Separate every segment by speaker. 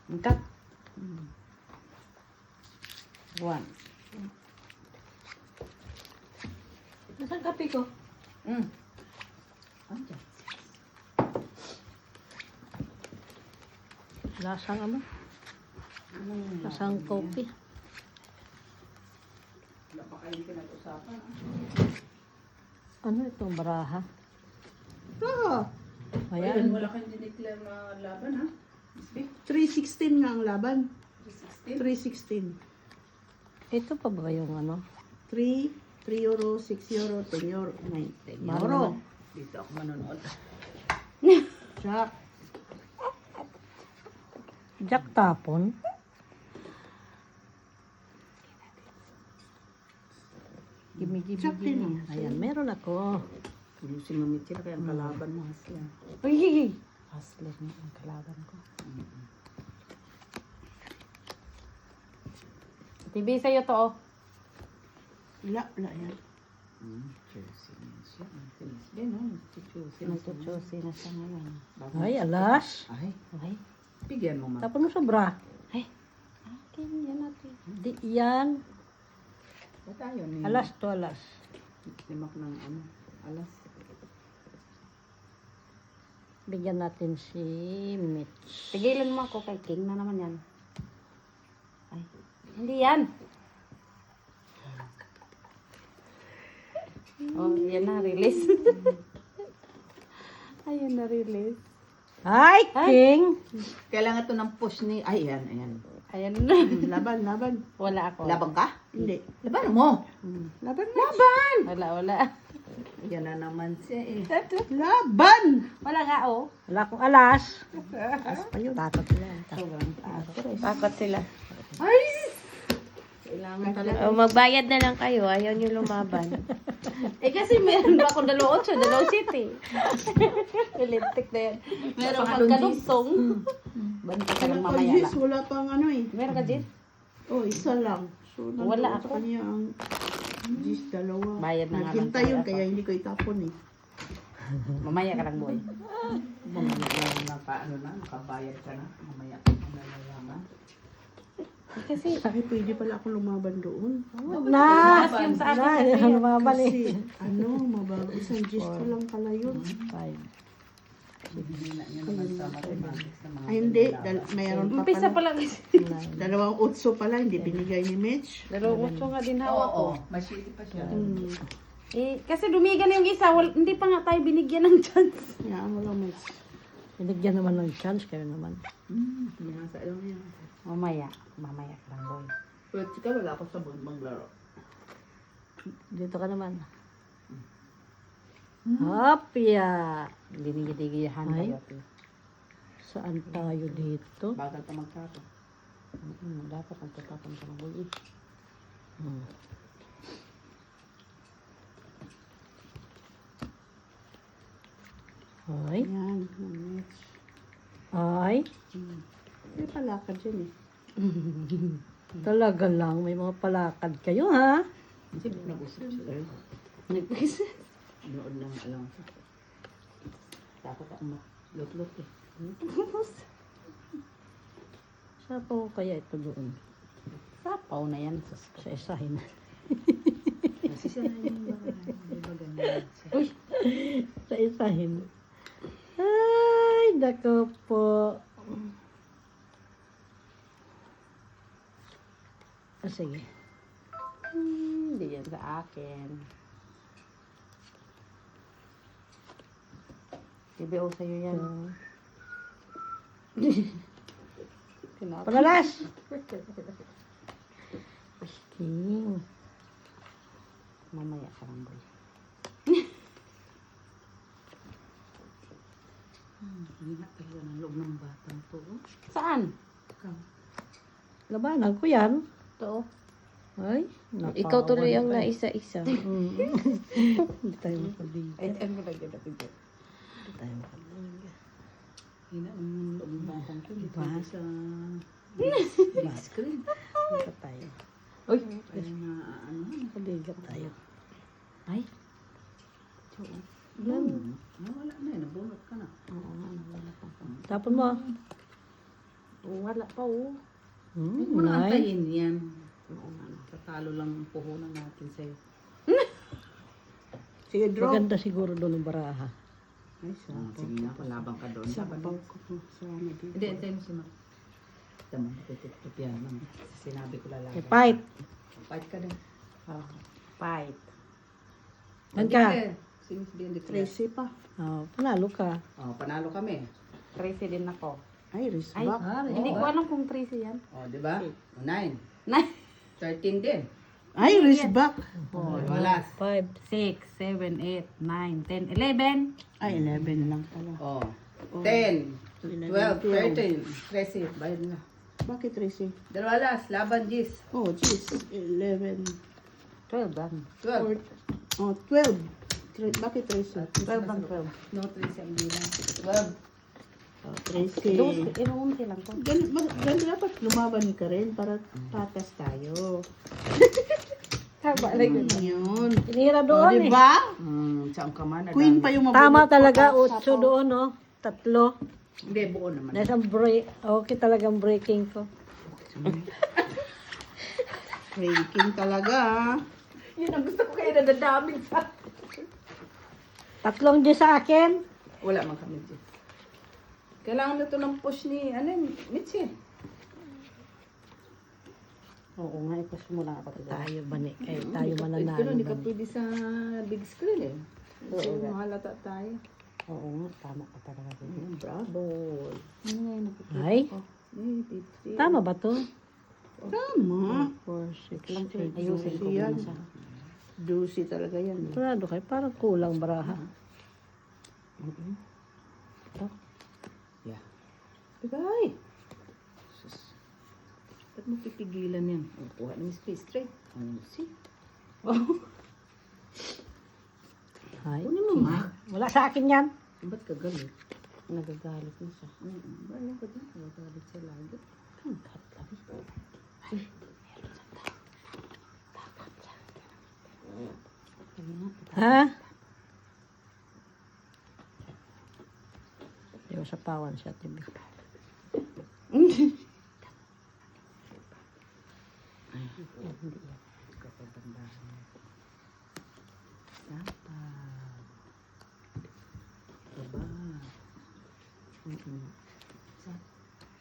Speaker 1: Cut. 1.
Speaker 2: Nasaan kape ko?
Speaker 1: Andiyan.
Speaker 2: Lasang ano?
Speaker 1: Anong
Speaker 2: Lasang
Speaker 1: lasa
Speaker 2: kopi.
Speaker 1: niya? Wala pa kayong pinag-usapan.
Speaker 2: Ano itong baraha?
Speaker 3: Oo.
Speaker 1: Ayan,
Speaker 2: Ayan.
Speaker 1: wala kayong dineclare na laban, ha? Miss B?
Speaker 3: 316 nga ang laban.
Speaker 1: 316?
Speaker 3: 316.
Speaker 2: Ito pa ba yung ano?
Speaker 3: 3 euro, 6 euro, 10 euro, 9
Speaker 2: Mahal
Speaker 3: euro.
Speaker 2: naman.
Speaker 1: Dito ako manonood.
Speaker 3: Jack.
Speaker 2: Jack tapon. Gimme, gimme,
Speaker 3: Jack din,
Speaker 2: gimme.
Speaker 3: oh.
Speaker 2: Ayan, meron ako.
Speaker 1: Tulusin mo, Mitchell, kaya ang kalaban mo, Hasla.
Speaker 2: Uy! Hustler na ang kalaban ko. TV sa'yo to, oh.
Speaker 3: Wala yan.
Speaker 1: Chelsea na siya. Miss B, no? Chelsea na siya.
Speaker 2: Nagtutusi na siya ngayon.
Speaker 1: Bagong-
Speaker 2: Ay, alas.
Speaker 1: Ay,
Speaker 2: Ay,
Speaker 1: bigyan mo, ma.
Speaker 2: tapon mo sa bra. Ay, akin yan natin. Di yan.
Speaker 1: Ba't ayaw ni...
Speaker 2: Alas to, alas.
Speaker 1: Limak ng ano, alas.
Speaker 2: Bigyan natin si Mitch.
Speaker 4: Tigilan mo ako kay King na naman yan. Ay, hindi yan. Oh, yan na, release. Ayun na, release.
Speaker 2: Hi, King!
Speaker 1: Kailangan to ng push ni... Ay, ayan, ayan.
Speaker 4: Ayan na.
Speaker 3: Laban.
Speaker 4: Wala ako.
Speaker 1: Laban ka?
Speaker 3: Hindi.
Speaker 1: Laban mo!
Speaker 3: Laban.
Speaker 4: Wala.
Speaker 1: Yan na naman siya eh.
Speaker 3: Laban!
Speaker 4: Wala nga, oh.
Speaker 2: Wala akong alas.
Speaker 3: Ayun.
Speaker 2: Takot sila.
Speaker 1: Sobrang taas.
Speaker 4: Takot sila.
Speaker 3: Ay!
Speaker 1: Kailangan talaga.
Speaker 4: Oh, magbayad na lang kayo. Ayaw nyo lumaban. Eh kasi meron ba akong 2.8, 2.7. Electric na yan. Meron
Speaker 1: Baka
Speaker 4: pang
Speaker 1: doon,
Speaker 4: kadugtong.
Speaker 1: Banta ka lang
Speaker 3: Wala
Speaker 1: mamaya
Speaker 3: Jis,
Speaker 1: lang.
Speaker 3: wala pang ano eh.
Speaker 4: Meron ka, Jess?
Speaker 3: Oh, isa lang. So,
Speaker 4: Wala
Speaker 3: nandoon sa
Speaker 4: ako.
Speaker 3: kanya ang Jis, dalawa.
Speaker 4: Bayad na nga lang
Speaker 3: Naghintay yun,
Speaker 4: tayo.
Speaker 3: kaya hindi ko itapon eh.
Speaker 4: Mamaya ka lang, boy.
Speaker 1: Mamaya na paano na, nakabayad ka na. Mamaya ka na nalaman.
Speaker 4: Kasi,
Speaker 3: Sabi, pwede pala ako lumaban doon.
Speaker 2: Na!
Speaker 4: yung sa akin kasi.
Speaker 2: Na! Lumaban eh.
Speaker 3: Kasi, mabago. Isang Jis pa lang pala yun.
Speaker 2: 5.
Speaker 1: Hindi na niya naman sa mathematics sa mga
Speaker 3: Ay, hindi.
Speaker 1: pinag-aaral.
Speaker 3: Mayroon pa
Speaker 4: umpisa
Speaker 3: pala.
Speaker 4: pa lang kasi.
Speaker 3: 2 utso pala, hindi binigay ni Mitch.
Speaker 4: 2.8 nga din hawak ko.
Speaker 1: Oo, masili pa siya.
Speaker 4: Eh, kasi dumigan na yung isa, hindi pa nga tayo binigyan ng chance.
Speaker 3: Hayaan mo lang, Mitch.
Speaker 2: Binigyan naman ng chance kayo naman.
Speaker 1: Nasa iyo yan.
Speaker 4: Mamaya ka lang, boy.
Speaker 1: Pero chika, wala ako sa buong maglaro.
Speaker 2: Dito ka naman. Hapya!
Speaker 4: Dinigidigihan
Speaker 2: Ay.
Speaker 4: tayo.
Speaker 2: Saan tayo dito?
Speaker 1: Bagal pa magtato.
Speaker 4: Dapat nagtatapon ka ng boy.
Speaker 2: Hmm. Ay,
Speaker 3: Yan, Mitch.
Speaker 2: ay,
Speaker 3: May palakad dyan eh.
Speaker 2: talaga lang, may mga palakad kayo ha?
Speaker 1: Kasi nag-usap sila.
Speaker 4: Nag-isa.
Speaker 1: Nood lang alam sa. Takot ako malutlot eh.
Speaker 2: Saan po kaya ito doon?
Speaker 4: Sapaw na yan.
Speaker 2: Sa isahin.
Speaker 1: Kasi siya na yung bahay. Di ba ganyan siya?
Speaker 2: Uy! Sa isahin. Ay, dako po. Ah, sige.
Speaker 4: Hindi yan sa akin. TBO sa'yo yan.
Speaker 2: Pagalas! King.
Speaker 4: Mamaya ka lang, boy.
Speaker 1: Hindi na talaga ng loob ng batang to.
Speaker 4: Saan?
Speaker 2: Labanan ko yan.
Speaker 4: Ito.
Speaker 2: Ay,
Speaker 4: Ikaw tuloy ang
Speaker 2: na
Speaker 4: naisa-isa.
Speaker 2: Hindi tayo makabigan.
Speaker 4: Ay, ano ba yun?
Speaker 2: Hindi tayo makabigan.
Speaker 1: Hina ng loob ng batang to. Hindi
Speaker 2: Diba?
Speaker 1: pwede sa big screen.
Speaker 2: Dito tayo.
Speaker 4: Uy!
Speaker 1: Kaya na ano.
Speaker 2: Makabigan tayo.
Speaker 4: Ay!
Speaker 1: Nawala na eh. Nabunot ka na.
Speaker 2: Tapon mo.
Speaker 4: Wala pa oh.
Speaker 1: Huwag mo na
Speaker 2: Nay.
Speaker 1: antayin yan. Tatalo lang ang puhunan natin sa'yo.
Speaker 3: Sige, draw.
Speaker 2: Maganda siguro doon ng baraha.
Speaker 3: Ay,
Speaker 1: Sige nga, palabang ka doon.
Speaker 3: sabaw ko po sa ano dito.
Speaker 1: Hindi, antayin mo si Mark. Tama, tutuptup yan. Lang. Sinabi ko lalaban.
Speaker 2: Eh, fight.
Speaker 1: Fight ka din.
Speaker 4: Fight.
Speaker 2: Yan ka.
Speaker 1: Sige, hindi ko.
Speaker 3: Tracy pa.
Speaker 2: Oh, panalo ka.
Speaker 1: Oh, panalo kami.
Speaker 4: Tracy din ako.
Speaker 3: Ay,
Speaker 4: Ay,
Speaker 3: risbak.
Speaker 4: hindi ko alam kung Tracy yan.
Speaker 1: Oh, di ba? 9.
Speaker 4: Nine.
Speaker 1: 13 din.
Speaker 3: Ay, risbak.
Speaker 1: Oh, wala.
Speaker 2: 5.
Speaker 4: 6, 7, 8, 9, 10, 11.
Speaker 3: Ay, 11 lang pala.
Speaker 1: Oh, 10, 12, 13. 13, bayad na.
Speaker 3: Bakit Tracy?
Speaker 1: Dalawa last, laban, Gis.
Speaker 3: Oh, jeez. 11.
Speaker 4: 12 lang.
Speaker 1: 12.
Speaker 3: Oh, 12. Bakit Tracy?
Speaker 4: 12 lang, 12.
Speaker 1: No, 13 ang bilang. 12.
Speaker 3: Oh, Tracy.
Speaker 4: Inuunti lang to.
Speaker 3: Ganun dapat lumaban ka rin para patas tayo.
Speaker 4: Tama
Speaker 3: Yun.
Speaker 2: Tinira
Speaker 3: Oh,
Speaker 2: doon eh.
Speaker 3: diba?
Speaker 1: Saan ka man?
Speaker 3: Queen pa yung mabulok.
Speaker 2: Tama talaga, 8 doon, no? 3.
Speaker 1: Hindi, buo naman.
Speaker 2: Nasa break. Okay talagang breaking ko.
Speaker 3: Breaking talaga.
Speaker 4: Yun ang gusto ko kayo nadadaming sa...
Speaker 2: 3 di sa akin.
Speaker 1: Wala man kami, Gis. Kailangan na ito ng push ni, Mitzi.
Speaker 4: Oo nga, ipos mo lang ako.
Speaker 2: Tayo bani. Kayo tayo
Speaker 1: Pero
Speaker 2: mananalo.
Speaker 1: hindi ka
Speaker 2: bani.
Speaker 1: pwede sa big screen eh. Kasi mahalata tayo.
Speaker 4: Oo nga, tama ka talaga.
Speaker 1: Bravo.
Speaker 4: Ano nga yung nakikita
Speaker 2: Ay,
Speaker 4: ko?
Speaker 2: tama ba to?
Speaker 3: Tama.
Speaker 2: 4, 6,
Speaker 4: Lang,
Speaker 2: 8.
Speaker 4: ayusin ko
Speaker 3: yan.
Speaker 4: muna siya.
Speaker 3: Juicy talaga yan.
Speaker 2: Sigurado kayo, parang kulang baraha.
Speaker 1: Yeah. Bigay. Sus. Ba't mo pipigilan yan? Oh, kuha ng space straight. See?
Speaker 2: Ay,
Speaker 1: Kunin mo, ma.
Speaker 2: wala sa akin yan.
Speaker 1: Ba't ka galit?
Speaker 4: Nagagalit na siya.
Speaker 1: Ba't ka din? Nagagalit siya lagi.
Speaker 2: Ha? Di ba sa pawan siya, tibi.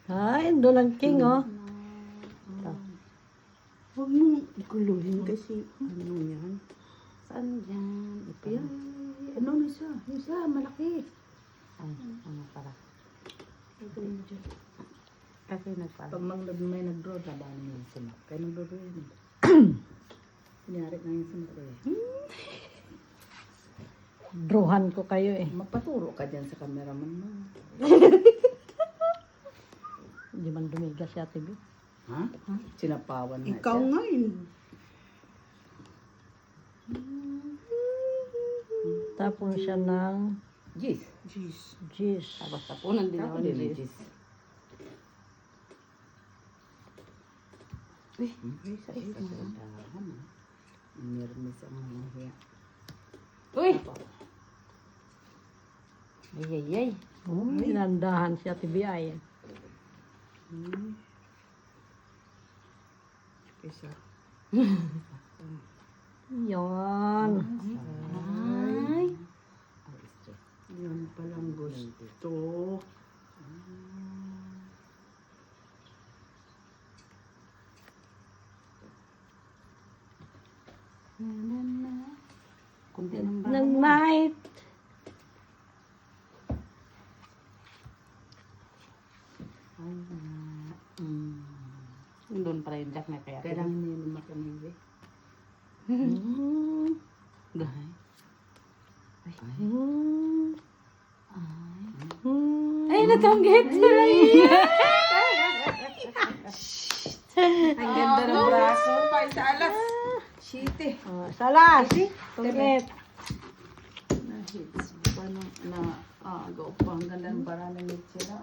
Speaker 2: Ay, doon ang king, oh.
Speaker 3: Huwag mong guluhin kasi ano yan.
Speaker 4: Saan dyan? Ito.
Speaker 1: Yan. Ano na siya? Yung siya, malaki.
Speaker 4: Ay, ano para. Kasi nagpala.
Speaker 1: Pag may nag-draw, labanan yung sila. Kaya nag-draw yun. Kunyari na yung sila eh.
Speaker 2: Druhan ko kayo eh.
Speaker 1: Magpaturo ka dyan sa cameraman mo.
Speaker 2: Hindi man dumigas siya, tibi.
Speaker 1: Ha? Sinapawan na
Speaker 3: Ikaw
Speaker 1: siya.
Speaker 3: nga yun.
Speaker 2: Tapon siya ng
Speaker 1: Gis.
Speaker 3: Jeez.
Speaker 2: Gis.
Speaker 4: Tapos tapunan din ako
Speaker 1: Ako
Speaker 4: ni
Speaker 1: din
Speaker 4: Liz.
Speaker 1: Gis. Ay, sa isa sa dahan. Meron na sa mga hiya.
Speaker 4: Uy! Ay, ay, ay.
Speaker 2: Inandahan siya, tibi ay.
Speaker 3: Isa.
Speaker 2: Yon.
Speaker 4: Ay.
Speaker 3: Yan palang gusto.
Speaker 4: Kunti ng ba?
Speaker 2: Ng night.
Speaker 4: Doon pala yung jack na kaya.
Speaker 1: Kailangan niya yung makamili.
Speaker 4: Gahay.
Speaker 2: Ay,
Speaker 4: natanggit! Ang ganda ng braso.
Speaker 1: Pa, sa alas. Shite.
Speaker 2: oh, salas. Tungit.
Speaker 1: Na-hits. Paano go pa. Ang ganda ng parang ng sila.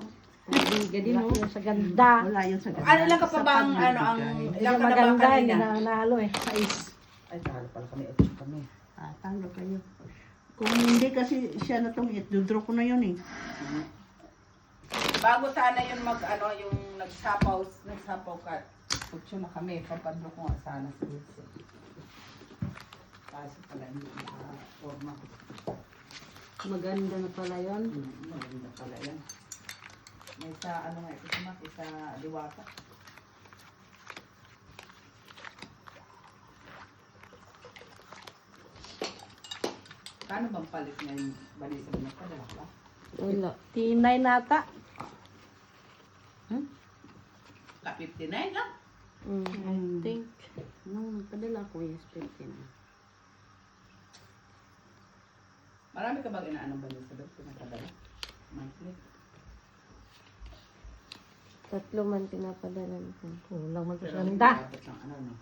Speaker 4: Gadi no?
Speaker 2: Yung sa ganda.
Speaker 3: Wala yun sa ganda.
Speaker 1: Ano lang ka pa ba ang
Speaker 2: Hindi
Speaker 1: ilang ka na ba
Speaker 2: maganda, hindi
Speaker 1: kanina?
Speaker 2: na nalo eh.
Speaker 1: Ay, talo pala kami. 8 kami.
Speaker 3: Talo kayo. Kung hindi kasi siya na itong it, dodraw ko na yun eh. Bago sana yun yung nagsapaw ka. Kutso na kami, papadlo ko nga sana sa Wilson. Kaso pala hindi forma.
Speaker 2: Maganda na pala yun.
Speaker 3: Maganda pala yan. May sa ito sa Diwata. Paano bang palit niya yung balisa mo nagpadala ka?
Speaker 2: Wala. Tinay nata.
Speaker 3: Ka 59 lang.
Speaker 2: I think. Nung nagpadala ko yes, 15.
Speaker 3: Marami ka bang inaanong balisa doon? Pinakadala? Monthly?
Speaker 4: 3 man pinapadala ko.
Speaker 2: Kulang man
Speaker 3: Pero
Speaker 2: sa
Speaker 3: hindi
Speaker 2: ganda.
Speaker 3: dapat ng no?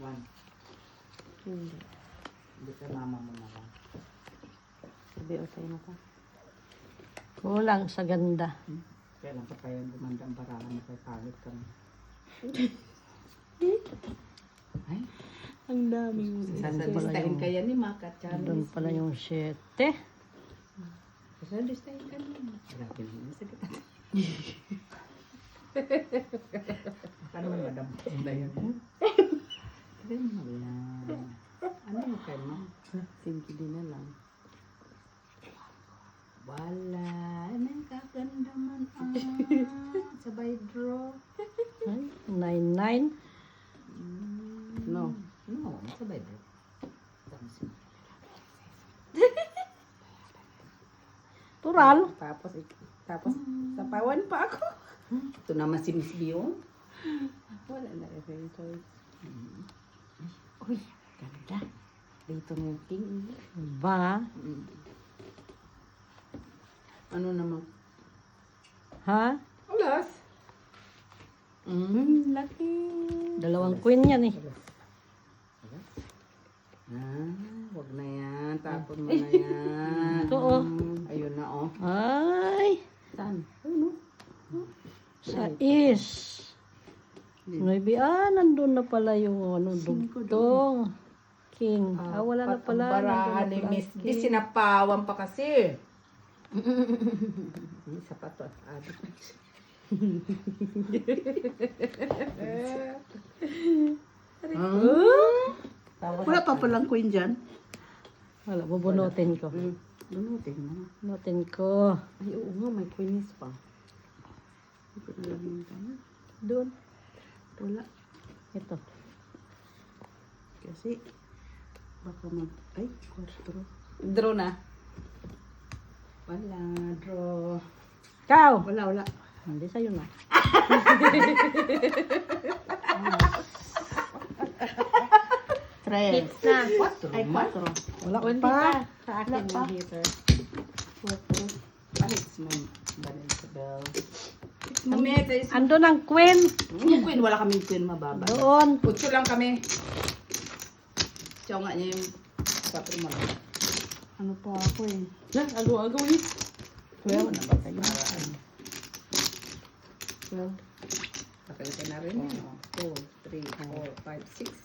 Speaker 3: 1.
Speaker 4: Hindi.
Speaker 3: Hindi ka mama mo na lang.
Speaker 4: Sabi o tayo na ka.
Speaker 2: Kulang sa ganda.
Speaker 3: Kailan pa tayo gumanda ang barahan na kay pangit kami. Ay,
Speaker 2: Ang daming.
Speaker 3: sasalistahin kaya ni Maka
Speaker 2: Doon
Speaker 3: Charles.
Speaker 2: pala yung 7.
Speaker 3: Sasalistahin ka niya. Grabe naman sa kita. Paano mo madam? Sila yun. Sila mo lang. Ano yung kayo mo?
Speaker 4: Simple din na lang.
Speaker 3: Wala. Nagkaganda man. Sabay draw.
Speaker 2: Ay, 9.
Speaker 3: No. No, sabay draw.
Speaker 2: Tural.
Speaker 3: Tapos, sapawan pa ako. Ito naman si Miss Bion.
Speaker 4: Wala na rin choice.
Speaker 3: Uy, ganda. Dito na yung king.
Speaker 2: Ba?
Speaker 3: Ano naman?
Speaker 2: Ha?
Speaker 3: Alas.
Speaker 4: Laki.
Speaker 2: 2 queen yan eh.
Speaker 3: Wag na yan. Tapon mo na yan.
Speaker 2: Ito oh.
Speaker 3: Ayun na oh.
Speaker 2: Ay.
Speaker 3: Saan?
Speaker 2: Sa is. 9. Nandun na pala yung dugtong. King. Wala na pala.
Speaker 3: Ang barahan ni
Speaker 2: Nandun na pala
Speaker 3: Miss
Speaker 2: ang
Speaker 3: B.
Speaker 2: king.
Speaker 3: Sinapawan pa kasi. Isa pa to. Wala pa palang queen dyan.
Speaker 2: Wala, bubunutin ko.
Speaker 3: Lunutin mo.
Speaker 2: Bunutin ko.
Speaker 3: Ay, oo nga, may queenies pa. Hindi ko alam yung tayo.
Speaker 2: Doon.
Speaker 3: Wala.
Speaker 2: Ito.
Speaker 3: Kasi, baka ay, 4.
Speaker 4: Draw na.
Speaker 3: Wala, draw.
Speaker 2: Ikaw.
Speaker 3: Wala.
Speaker 2: Hindi sa'yo na.
Speaker 3: Tres.
Speaker 4: Hits na.
Speaker 3: Ay, 4.
Speaker 2: Wala
Speaker 4: Hindi
Speaker 2: pa.
Speaker 4: pa. Sa akin
Speaker 3: Wala pa.
Speaker 4: yung hitter.
Speaker 3: 4. Pahits mo. Isabel. Mamaya,
Speaker 2: Andun ang queen.
Speaker 3: queen, wala kaming queen mababa.
Speaker 2: Doon.
Speaker 3: 8 lang kami. Siya nga niya yung kapri mo.
Speaker 4: Ano pa ako eh.
Speaker 3: Agaw ni. 12 na ba kayo?
Speaker 4: 12.
Speaker 3: Pakita na rin yan. 2, 3, 4, 5, 6.